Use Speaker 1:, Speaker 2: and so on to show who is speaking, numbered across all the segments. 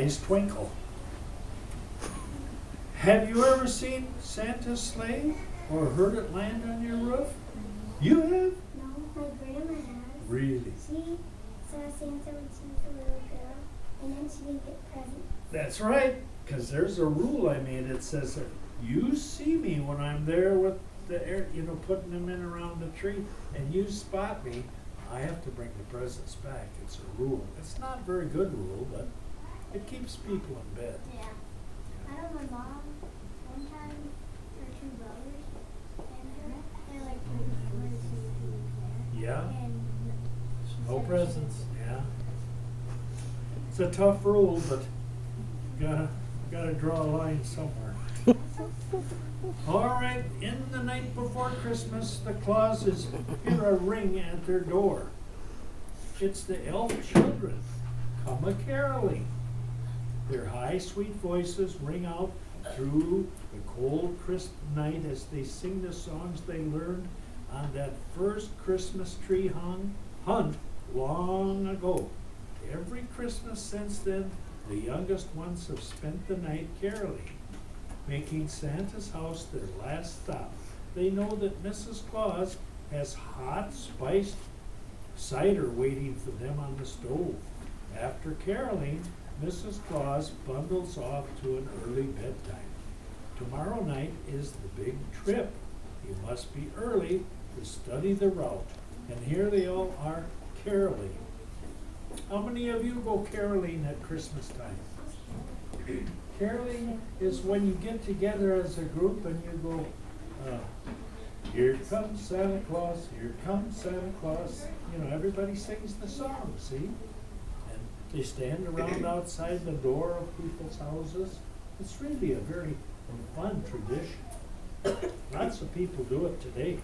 Speaker 1: eyes twinkle. Have you ever seen Santa's sleigh or heard it land on your roof? You have?
Speaker 2: No, my grandma has.
Speaker 1: Really?
Speaker 2: She saw Santa when she was a little girl, and then she didn't get presents.
Speaker 1: That's right, because there's a rule I made. It says that you see me when I'm there with the air, putting them in around the tree, and you spot me, I have to bring the presents back. It's a rule. It's not a very good rule, but it keeps people in bed.
Speaker 2: Yeah. I know my mom, one time, her two brothers, and her, they like played before and she was there.
Speaker 1: Yeah?
Speaker 2: And she
Speaker 1: No
Speaker 2: said
Speaker 1: presents, yeah. It's a tough rule, but you gotta draw a line somewhere. All right, in the night before Christmas, the Clauses hear a ring at their door. It's the elf children come a caroling. Their high, sweet voices ring out through the cold, crisp night as they sing the songs they learned on that first Christmas tree hunt long ago. Every Christmas since then, the youngest ones have spent the night caroling, making Santa's house their last stop. They know that Mrs. Claus has hot, spiced cider waiting for them on the stove. After caroling, Mrs. Claus bundles off to an early bedtime. Tomorrow night is the big trip. You must be early to study the route. And here they all are caroling. How many of you go caroling at Christmas time? Caroling is when you get together as a group and you go, here comes Santa Claus, here comes Santa Claus. Everybody sings the song, see? And they stand around outside the door of people's houses. It's really a very fun tradition. Lots of people do it today.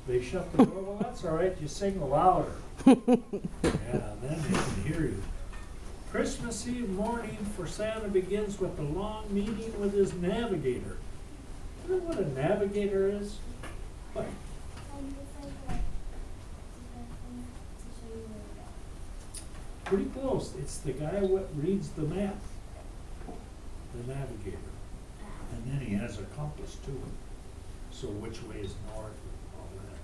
Speaker 1: They shut the door. Well, that's all right. You sing louder. Yeah, then they can hear you. Christmas Eve morning for Santa begins with a long meeting with his navigator. You know what a navigator is? What? Pretty close. It's the guy who reads the map, the navigator. And then he has a compass too. So which way is north and all that.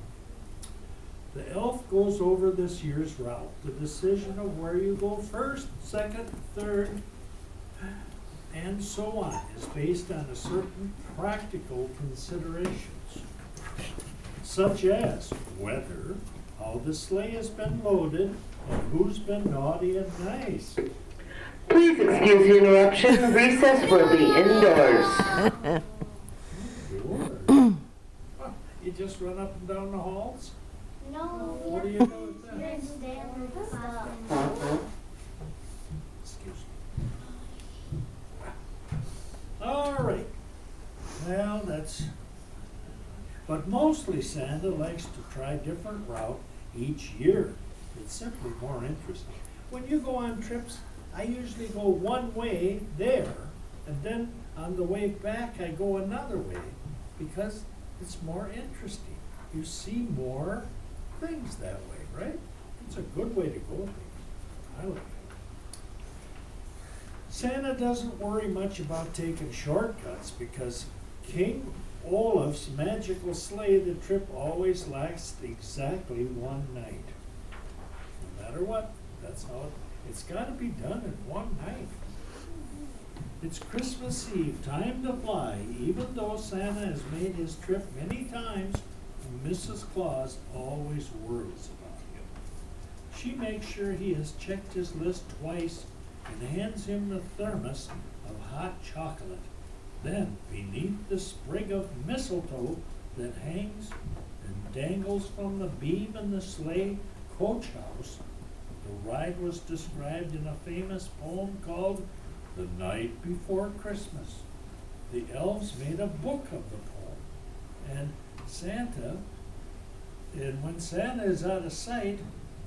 Speaker 1: The elf goes over this year's route. The decision of where you go first, second, third, and so on is based on a certain practical considerations, such as weather, how the sleigh has been loaded, and who's been naughty and nice.
Speaker 3: Please excuse the interruption. Recess will be indoors.
Speaker 1: Sure. You just run up and down the halls?
Speaker 2: No,
Speaker 1: What do you do with that?
Speaker 2: You're staying with stuff.
Speaker 1: Excuse me. All right. Well, but mostly Santa likes to try different route each year. It's simply more interesting. When you go on trips, I usually go one way there, and then on the way back I go another way, because it's more interesting. You see more things that way, right? It's a good way to go things. I like it. Santa doesn't worry much about taking shortcuts because King Olaf's magical sleigh, the trip always lasts exactly one night. No matter what, that's how it's got to be done in one night. It's Christmas Eve, time to fly. Even though Santa has made his trip many times, Mrs. Claus always worries about him. She makes sure he has checked his list twice and hands him the thermos of hot chocolate. Then, beneath the sprig of mistletoe that hangs and dangles from the beam in the sleigh coach house, the ride was described in a famous poem called The Night Before Christmas. The elves made a book of the poem, and when Santa is out of sight,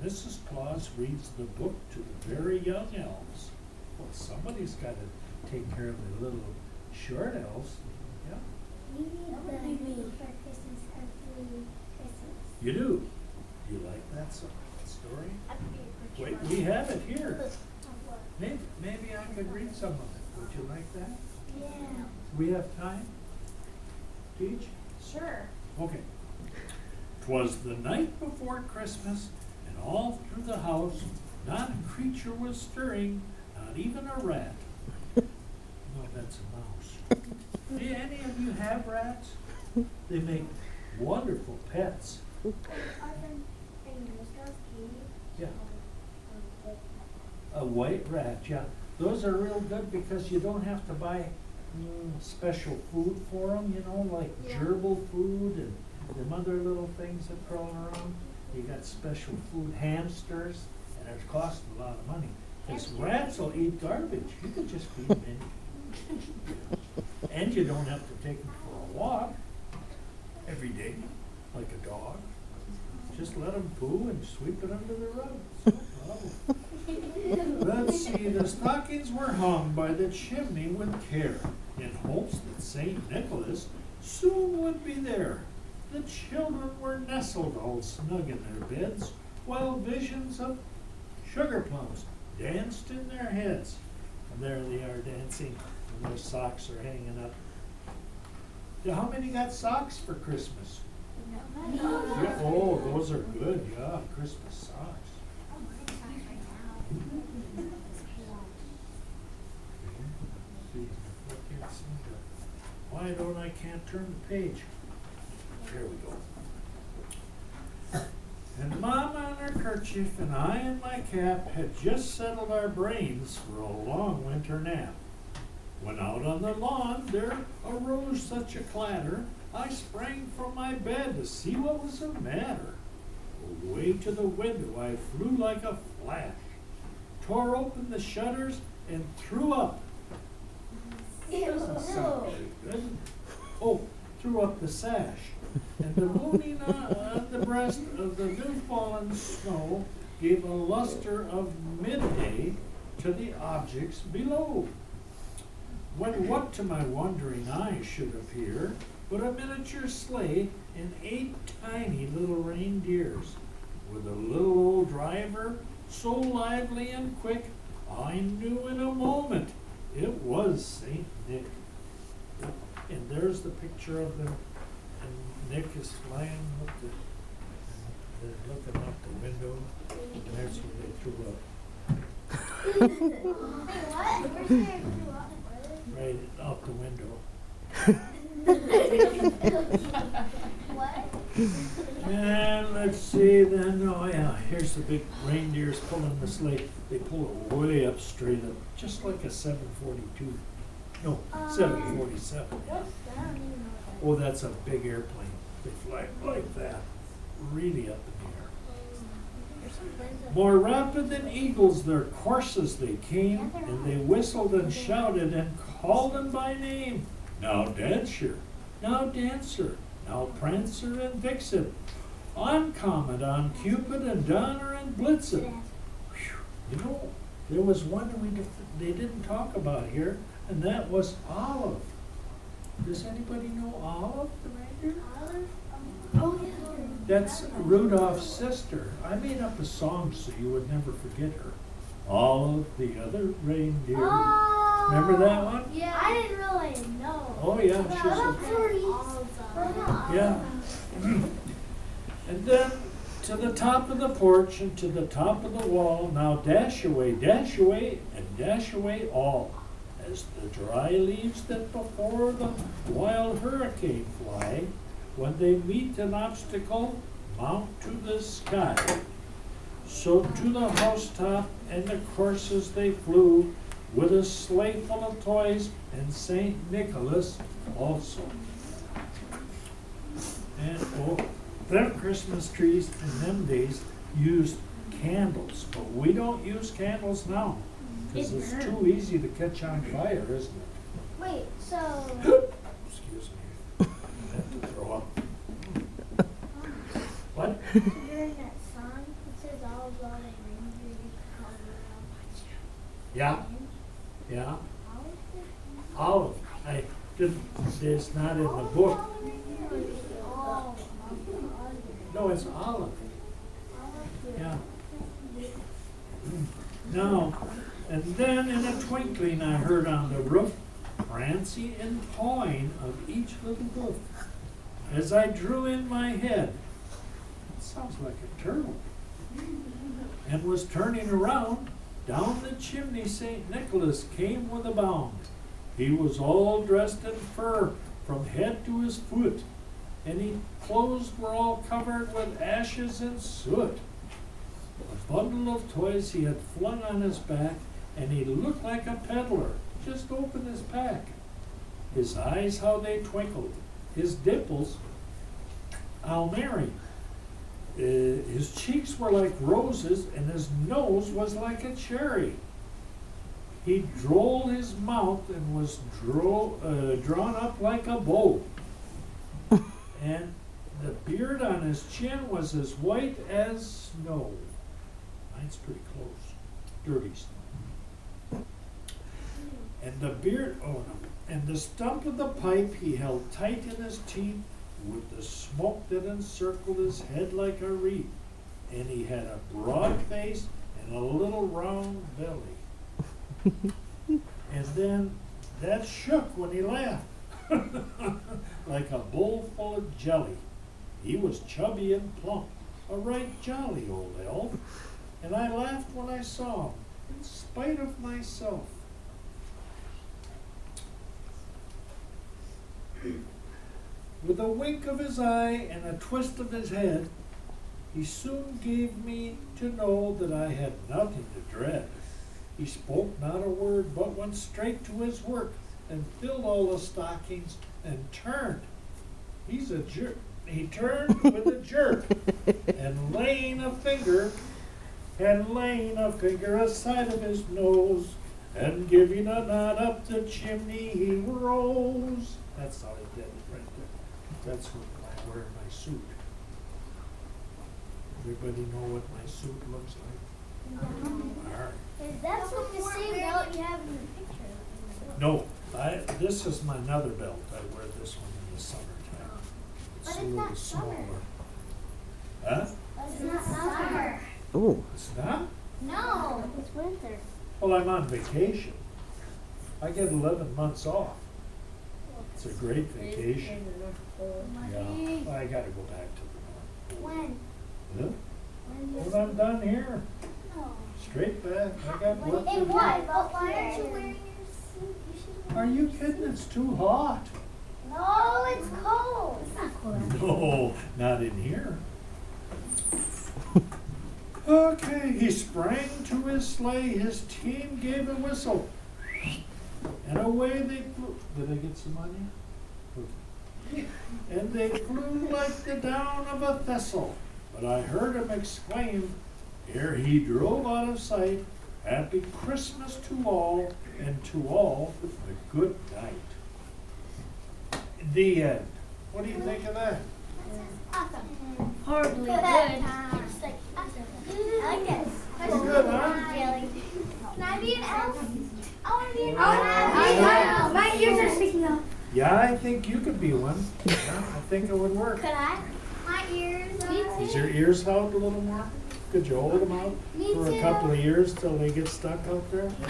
Speaker 1: Mrs. Claus reads the book to the very young elves. Well, somebody's got to take care of the little short elves. Yeah.
Speaker 2: We read the for Christmas every Christmas.
Speaker 1: You do? You like that story? Wait, we have it here. could read some of it. Would you like that?
Speaker 2: Yeah.
Speaker 1: We have time? Teach?
Speaker 2: Sure.
Speaker 1: Okay. 'Twas the night before Christmas, and all through the house, not a creature was stirring, not even a rat. No, that's a mouse. Do any of you have rats? They make wonderful pets.
Speaker 2: Our friend in Mr. Katie.
Speaker 1: Yeah. A white rat, yeah. Those are real good because you don't have to buy special food for them, you know, like
Speaker 2: Yeah.
Speaker 1: gerbil food and them other little things that crawl around. You got special food, hamsters, and it costs a lot of money. Because rats will eat garbage. You could just feed them in. And you don't have to take them for a walk every day, like a dog. Just let them poo and sweep it under the rug. It's no problem. Let's see, the stockings were hung by the chimney with care, in hopes that St. Nicholas soon would be there. The children were nestled all snug in their beds, while visions of sugar plums danced in their heads. And there they are dancing, and their socks are hanging up. Yeah, how many got socks for Christmas? Yeah, oh, those are good, yeah, Christmas socks. Why don't I can't turn the page? Here we go. And Mama in her kerchief and I in my cap had just settled our brains for a long winter nap. When out on the lawn there arose such a clatter, I sprang from my bed to see what was the matter. Away to the window I flew like a flash, tore open the shutters and threw up. Doesn't sound very good. Oh, threw up the sash. And the mooning on the breast of the new fallen snow gave a luster of midday to the objects below. When what to my wondering eyes should appear but a miniature sleigh and 8 tiny little reindeers, with a little old driver so lively and quick, I knew in a moment it was Saint Nick. And there's the picture of them, and Nick is flying up they're looking out the window, and there's where they threw up,
Speaker 2: Hey, what? Where's there two up?
Speaker 1: right out the window.
Speaker 2: What?
Speaker 1: And let's see then, oh yeah, here's the big reindeers pulling the sleigh. They pull it way up straight up, just like a 742. No, 747.
Speaker 2: What's that? I don't even know what
Speaker 1: Oh, that's a big airplane. They fly like that, really up in the air.
Speaker 2: There's some friends that-
Speaker 1: More rapid than eagles their courses they came, and they whistled and shouted and called them by name. Now Dancer, now Dancer, now Prancer and Vixen, on Comet, on Cupid and Donner and Blitzen. Whew. You know, there was one they didn't talk about here, and that was Olive. Does anybody know Olive, the reindeer?
Speaker 2: Olive? Oh, yeah.
Speaker 1: That's Rudolph's sister. I made up a song so you would never forget her. Olive, the other reindeer.
Speaker 2: Oh.
Speaker 1: Remember that one?
Speaker 2: Yeah. I didn't really know.
Speaker 1: Oh, yeah, she's yeah. And then to the top of the porch and to the top of the wall, now dash away, and dash away all, as the dry leaves that before the wild hurricane fly, when they meet an obstacle, mount to the sky. So to the housetop and the courses they flew, with a sleigh full of toys and St. Nicholas also. And oh, them Christmas trees in them days used candles, but we don't use candles now, because it's too easy to catch on fire, isn't it?
Speaker 2: Wait, so
Speaker 1: Excuse me. I have to throw up. What?
Speaker 2: during that song, it says all about a reindeer you can call around.
Speaker 1: Yeah, yeah. Olive. I didn't, it's not in the book. No, it's Olive. Yeah. Now, And then in a twinkling I heard on the roof prancing and pawing of each little hoof. As I drew in my head, it sounds like a turtle, and was turning around, down the chimney St. Nicholas came with a bound. He was all dressed in fur from head to his foot, and his clothes were all covered with ashes and soot. A bundle of toys he had flung on his back, and he looked like a peddler, just opened his pack. His eyes, how they twinkled, his dimples, I'll marry. His cheeks were like roses, and his nose was like a cherry. He drolled his mouth and was drawn up like a bow. And the beard on his chin was as white as snow. Mine's pretty close. Dirty snow. And the beard, oh no, and the stump of the pipe he held tight in his teeth, with the smoke that encircled his head like a wreath. And he had a broad face and a little round belly. And then that shook when he laughed, like a bowl full of jelly. He was chubby and plump, a right jolly old elf, and I laughed when I saw him, in spite of myself. With a wink of his eye and a twist of his head, he soon gave me to know that I had nothing to dread. He spoke not a word, but went straight to his work, and filled all the stockings, and turned. He's a jerk. He turned with a jerk, and laying a finger aside of his nose, and giving a nod up the chimney, he rose. That's how he did it right there. That's when I wear my suit. Everybody know what my suit looks like? All right.
Speaker 2: That's what the same belt you have in the picture.
Speaker 1: No, this is my another belt. I wear this one in the summertime. It's
Speaker 2: But
Speaker 1: a
Speaker 2: it's
Speaker 1: little
Speaker 2: not summer.
Speaker 1: smaller. Huh?
Speaker 2: It's not summer.
Speaker 4: Ooh.
Speaker 1: It's not?
Speaker 2: No. It's winter.
Speaker 1: Well, I'm on vacation. I get 11 months off. It's a great vacation. Yeah, I gotta go back to the north.
Speaker 2: When?
Speaker 1: Huh?
Speaker 2: When
Speaker 1: When I'm done here,
Speaker 2: No.
Speaker 1: straight back. I got work to
Speaker 2: In
Speaker 1: do.
Speaker 2: what? But why aren't you wearing your suit? You should wear
Speaker 1: Are you kidding? It's too hot.
Speaker 2: No, it's cold. It's not cold.
Speaker 1: No, not in here. Okay, he sprang to his sleigh, his team gave a whistle, and away they flew. Did I get some money? Okay. And they flew like the down of a thistle. But I heard him exclaim, ere he drove out of sight, Happy Christmas to all, and to all a good night. The end. What do you think of that?
Speaker 2: Awesome.
Speaker 5: Horribly
Speaker 2: Good.
Speaker 5: good.
Speaker 2: Just like awesome. I like this.
Speaker 1: Good, huh?
Speaker 2: Jelly. Can I be an elf? I want to be an elf.
Speaker 1: Oh,
Speaker 2: My ears are sticking out.
Speaker 1: Yeah, I think you could be one. Yeah, I think it would work.
Speaker 2: Could I? My ears are.
Speaker 1: Is your ears out a little more? Could you hold them out
Speaker 2: Me
Speaker 1: for a
Speaker 2: too.
Speaker 1: couple of years till they get stuck out there?
Speaker 2: I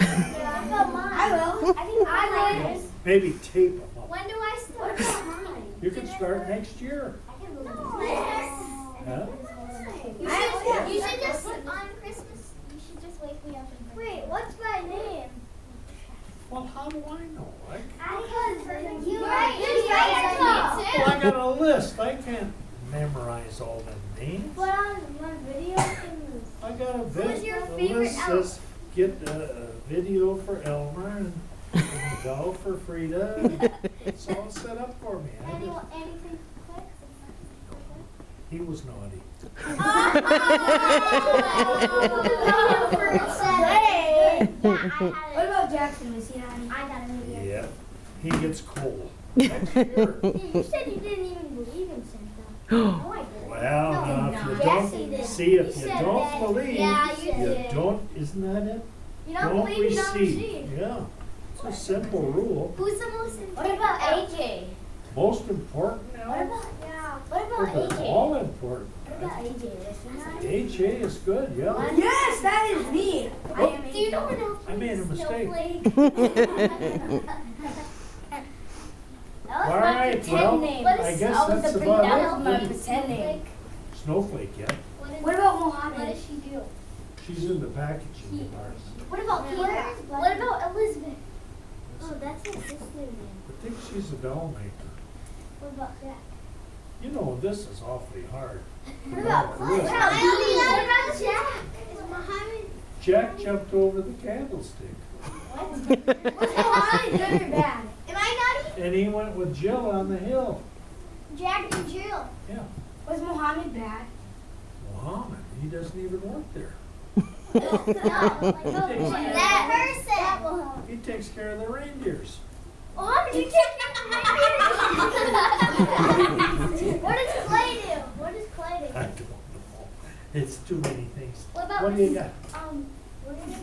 Speaker 2: will. I think I will.
Speaker 1: Maybe tape them up.
Speaker 2: When do I start? What about mine?
Speaker 1: You can start next year. Huh?
Speaker 2: You should just on Christmas. You should just wake me up. And wait, what's my name?
Speaker 1: Well, how do I know?
Speaker 2: You right.
Speaker 1: Well, I got a list. I can't memorize all them names.
Speaker 2: But on one video,
Speaker 1: I got a
Speaker 2: Who's your
Speaker 1: the
Speaker 2: favorite
Speaker 1: list says get a video for Elmer and a doll for Frida. And it's all set up for me.
Speaker 2: anything quick?
Speaker 1: He was naughty.
Speaker 2: What about Jackson? Was he on? I got a video.
Speaker 1: Yeah, he gets cold. Next year.
Speaker 2: You said you didn't even believe in Santa. No, I didn't.
Speaker 1: Well, now, if you
Speaker 2: Yes, he
Speaker 1: don't,
Speaker 2: did.
Speaker 1: see, if
Speaker 2: He
Speaker 1: you
Speaker 2: said
Speaker 1: don't
Speaker 2: that.
Speaker 1: believe,
Speaker 2: Yeah, you
Speaker 1: you
Speaker 2: did.
Speaker 1: don't, isn't that it?
Speaker 2: You don't believe you don't receive.
Speaker 1: Yeah, it's a simple rule.
Speaker 2: Who's the most important? What about AJ?
Speaker 1: Most important
Speaker 2: What
Speaker 1: now,
Speaker 2: about
Speaker 1: well, they're
Speaker 2: AJ?
Speaker 1: all important.
Speaker 2: What What about AJ?
Speaker 1: AJ is good, yeah.
Speaker 4: Yes, that is me. I am
Speaker 2: Do you know what else?
Speaker 1: I made a mistake.
Speaker 2: That was
Speaker 1: All
Speaker 2: my
Speaker 1: right,
Speaker 2: pretend
Speaker 1: well,
Speaker 2: name.
Speaker 1: I guess that's about
Speaker 4: that was my
Speaker 1: it.
Speaker 4: pretend name.
Speaker 1: Snowflake, yeah.
Speaker 4: What about
Speaker 2: What
Speaker 4: Mohammed?
Speaker 2: does she do?
Speaker 1: She's in the packaging department.
Speaker 2: What about Peter? What about Elizabeth? Oh, that's her sister's name.
Speaker 1: I think she's a doll maker.
Speaker 2: What about Jack?
Speaker 1: You know, this is awfully hard.
Speaker 2: What about
Speaker 1: What about
Speaker 2: Jack? What about Jack? Is Muhammad?
Speaker 1: Jack jumped over the candlestick,
Speaker 2: What?
Speaker 4: Was Mohammed good or bad?
Speaker 2: Am I naughty?
Speaker 1: and he went with Jill on the hill.
Speaker 2: Jack and Jill.
Speaker 1: Yeah,
Speaker 4: Was Mohammed bad?
Speaker 1: Muhammad, he doesn't even work there.
Speaker 2: That person.
Speaker 1: He takes care of the reindeers.
Speaker 2: Muhammad, you can't What does Clay do? What does Clay
Speaker 1: I
Speaker 2: do?
Speaker 1: don't know. It's too many things.
Speaker 2: What about
Speaker 1: What do you got?
Speaker 2: What is